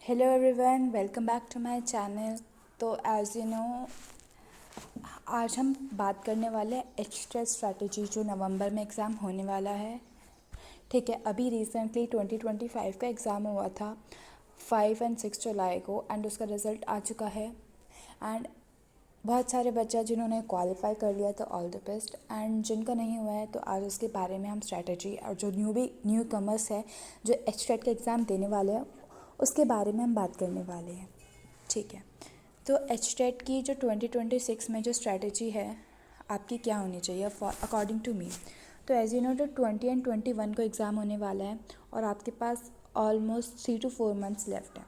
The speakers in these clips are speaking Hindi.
Hello everyone, welcome back to my channel. तो एज़ यू नो, आज हम बात करने वाले हैं एच स्ट्रैटेजी जो नवंबर में एग्ज़ाम होने वाला है। ठीक है, अभी रिसेंटली 2025 का एग्ज़ाम हुआ था 5 और 6 जुलाई को एंड उसका रिज़ल्ट आ चुका है। एंड बहुत सारे बच्चे जिन्होंने क्वालिफाई कर लिया तो ऑल द बेस्ट, एंड जिनका नहीं हुआ है तो आज उसके बारे में हम स्ट्रैटेजी और जो न्यू कमर्स है जो एच का एग्ज़ाम देने वाले हैं उसके बारे में हम बात करने वाले हैं। ठीक है, तो एच की जो 2026 में जो स्ट्रैटेजी है आपकी क्या होनी चाहिए अकॉर्डिंग टू मी। तो एज यू नो, जो 20 एंड 21 को एग्ज़ाम होने वाला है और आपके पास ऑलमोस्ट 3 to 4 मंथ्स लेफ्ट है।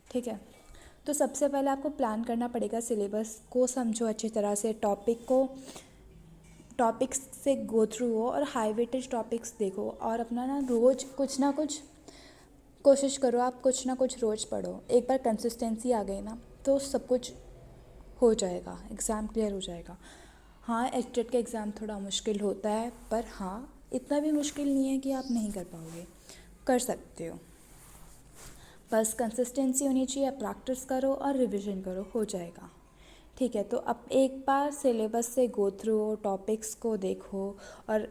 ठीक है, तो सबसे पहले आपको प्लान करना पड़ेगा, सिलेबस को समझो अच्छी तरह से, टॉपिक्स से गो थ्रू हो और हाई वेटेज टॉपिक्स देखो और अपना रोज़ कुछ ना कुछ कोशिश करो, आप कुछ ना कुछ रोज़ पढ़ो। एक बार कंसिस्टेंसी आ गई ना तो सब कुछ हो जाएगा, एग्ज़ाम क्लियर हो जाएगा। हाँ, एच का एग्ज़ाम थोड़ा मुश्किल होता है, पर हाँ इतना भी मुश्किल नहीं है कि आप नहीं कर पाओगे, कर सकते हो। बस कंसिस्टेंसी होनी चाहिए, प्रैक्टिस करो और रिवीजन करो, हो जाएगा। ठीक है, तो अब एक बार सिलेबस से गो थ्रू हो, टॉपिक्स को देखो और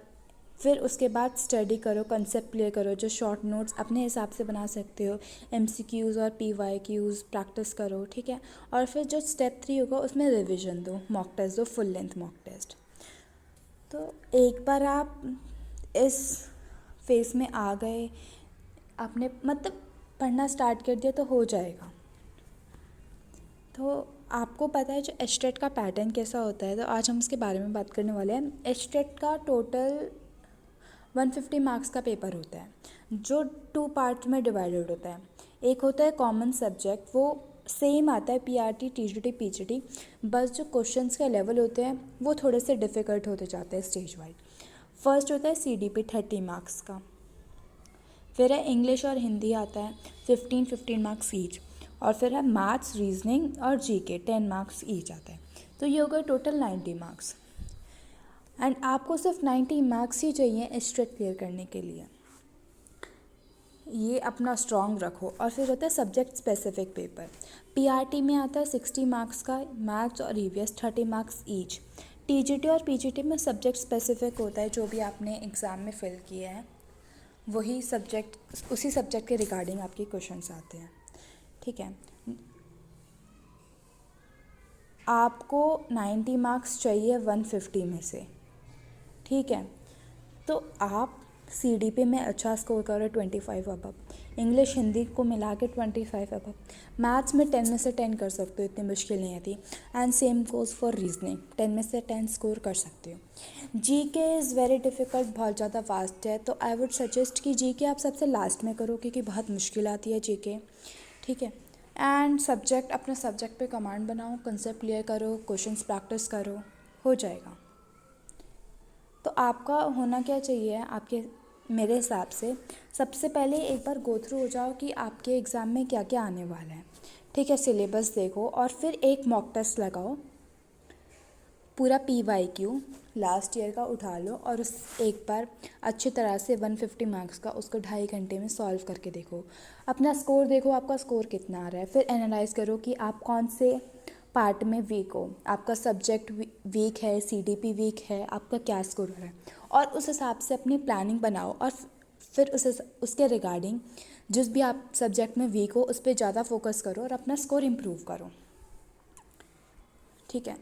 फिर उसके बाद स्टडी करो, कंसेप्ट क्लियर करो। जो शॉर्ट नोट्स अपने हिसाब से बना सकते हो, MCQs और PYQs प्रैक्टिस करो। ठीक है, और फिर जो स्टेप 3 होगा उसमें रिवीजन दो, मॉक टेस्ट दो, फुल लेंथ मॉक टेस्ट। तो एक बार आप इस फेज़ में आ गए, आपने मतलब पढ़ना स्टार्ट कर दिया तो हो जाएगा। तो आपको पता है जो एच का पैटर्न कैसा होता है, तो आज हम उसके बारे में बात करने वाले हैं। एच का टोटल 150 मार्क्स का पेपर होता है जो 2 पार्ट में डिवाइडेड होता है। एक होता है कॉमन सब्जेक्ट, वो सेम आता है PRT, TGT, PGT, बस जो क्वेश्चंस के लेवल होते हैं वो थोड़े से डिफ़िकल्ट होते जाते हैं स्टेज वाइज। फर्स्ट होता है CDP 30 मार्क्स का, फिर है इंग्लिश और हिंदी आता है 15 मार्क्स ईच, और फिर है मैथ्स, रीजनिंग और GK 10 मार्क्स ईच आता है। तो ये हो गए टोटल 90 मार्क्स। एंड आपको सिर्फ 90 मार्क्स ही चाहिए एच क्लियर करने के लिए, ये अपना स्ट्रॉन्ग रखो। और फिर होता है सब्जेक्ट स्पेसिफिक पेपर, PRT में आता है 60 मार्क्स का, मैथ्स और EVS 30 मार्क्स ईच। TGT और PGT में सब्जेक्ट स्पेसिफिक होता है, जो भी आपने एग्ज़ाम में फिल किया है वही सब्जेक्ट, उसी सब्जेक्ट के रिगार्डिंग आपके क्वेश्चंस आते हैं। ठीक है, आपको 90 मार्क्स चाहिए 150 में से। ठीक है, तो आप CDP में अच्छा स्कोर करो 25 अबव, इंग्लिश हिंदी को मिला के 25 अबव, मैथ्स में 10 में से 10 कर सकते हो, इतनी मुश्किल नहीं आती। And same goes for reasoning, 10 में से 10 स्कोर कर सकते हो। GK इज़ वेरी डिफ़िकल्ट, बहुत ज़्यादा वास्ट है, तो आई वुड सजेस्ट कि GK आप सबसे लास्ट में करो क्योंकि बहुत मुश्किल आती है GK। ठीक है, एंड सब्जेक्ट, अपने सब्जेक्ट पे कमांड बनाओ, कंसेप्ट क्लियर करो, क्वेश्चंस प्रैक्टिस करो, हो जाएगा। तो आपका होना क्या चाहिए आपके, मेरे हिसाब से सबसे पहले एक बार गो थ्रू हो जाओ कि आपके एग्ज़ाम में क्या क्या आने वाला है। ठीक है, सिलेबस देखो और फिर एक मॉक टेस्ट लगाओ, पूरा PYQ लास्ट ईयर का उठा लो और उस एक बार अच्छी तरह से 150 मार्क्स का उसको 2.5 घंटे में सॉल्व करके देखो। अपना स्कोर देखो, आपका स्कोर कितना आ रहा है, फिर एनालाइज़ करो कि आप कौन से पार्ट में वीक हो, आपका सब्जेक्ट वीक है, CDP वीक है, आपका क्या स्कोर है, और उस हिसाब से अपनी प्लानिंग बनाओ और फिर उसके रिगार्डिंग जिस भी आप सब्जेक्ट में वीक हो उस पर ज़्यादा फोकस करो और अपना स्कोर इम्प्रूव करो। ठीक है,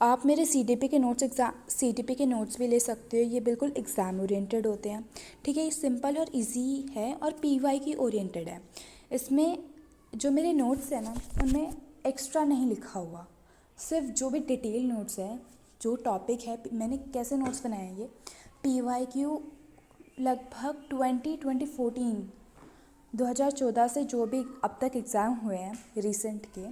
आप मेरे CDP के नोट्स भी ले सकते हो, ये बिल्कुल एग्ज़ाम ओरिएंटेड होते हैं। ठीक है, ये सिंपल और इजी है और PY की ओरिएंटेड है। इसमें जो मेरे नोट्स हैं ना उनमें एक्स्ट्रा नहीं लिखा हुआ, सिर्फ जो भी डिटेल नोट्स है, जो टॉपिक है, मैंने कैसे नोट्स बनाए हैं ये PYQ लगभग 2014 से जो भी अब तक एग्ज़ाम हुए हैं रिसेंट के,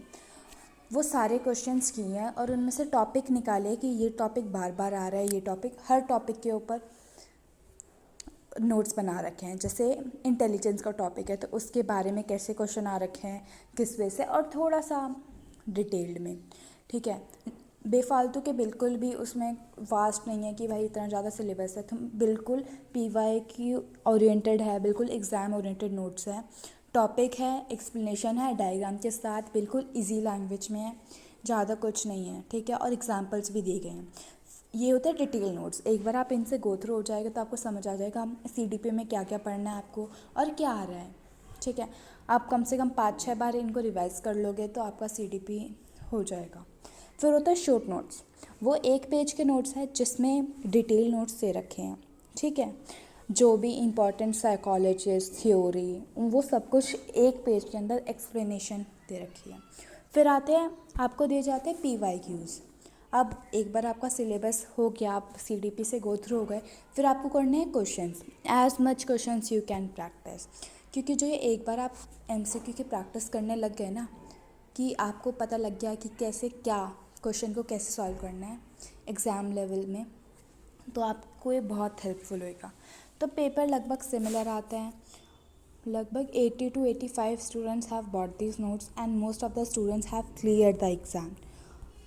वो सारे क्वेश्चंस किए हैं और उनमें से टॉपिक निकाले कि ये टॉपिक बार बार आ रहा है, ये टॉपिक, हर टॉपिक के ऊपर नोट्स बना रखे हैं। जैसे इंटेलिजेंस का टॉपिक है तो उसके बारे में कैसे क्वेश्चन आ रखे हैं, किस वे से, और थोड़ा सा डिटेल्ड में। ठीक है, बेफालतू के बिल्कुल भी उसमें वास्ट नहीं है कि भाई इतना ज़्यादा सिलेबस है, तो बिल्कुल PYQ ओरिएंटेड है, बिल्कुल एग्ज़ाम ओरिएंटेड नोट्स हैं। टॉपिक है, एक्सप्लेनेशन है, डायग्राम के साथ, बिल्कुल इजी लैंग्वेज में है, ज़्यादा कुछ नहीं है, ठीक है। और एग्जांपल्स भी दिए गए हैं। ये होता है डिटेल नोट्स। एक बार आप इनसे गो थ्रू हो जाएगा तो आपको समझ आ जाएगा CDP में क्या क्या पढ़ना है आपको और क्या आ रहा है, ठीक है। आप कम से कम 5-6 बार इनको रिवाइज कर लोगे तो आपका CDP हो जाएगा। फिर होता है शॉर्ट नोट्स। वो 1 पेज के नोट्स हैं जिसमें डिटेल नोट्स दे रखे हैं, ठीक है। जो भी इम्पोर्टेंट साइकोलॉजिस्ट थ्योरी वो सब कुछ 1 पेज के अंदर एक्सप्लेनेशन दे रखी है। फिर आते हैं, आपको दिए जाते हैं PYQs। अब एक बार आपका सिलेबस हो गया, आप CDP से गो थ्रू हो गए, फिर आपको करने हैं questions, as much questions you can practise. क्योंकि जो ये एक बार आप MCQ की प्रैक्टिस करने लग गए ना, कि आपको पता लग गया कि कैसे क्या क्वेश्चन को कैसे सॉल्व करना है एग्ज़ाम लेवल में, तो आपको ये बहुत हेल्पफुल होएगा। तो पेपर लगभग सिमिलर आते हैं। लगभग 80 to 85 students have bought these notes and most of the students have cleared the exam.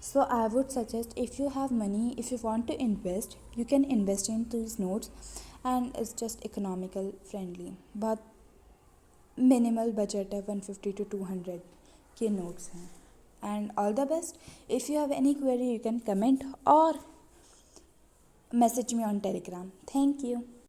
So I would suggest, if you have money, if you want to invest, you can invest in these notes and it's just economical friendly. बहुत मिनिमल बजट है, 150 to 200 के नोट्स हैं। And all the best. If you have any query you can comment और message me on Telegram. Thank you.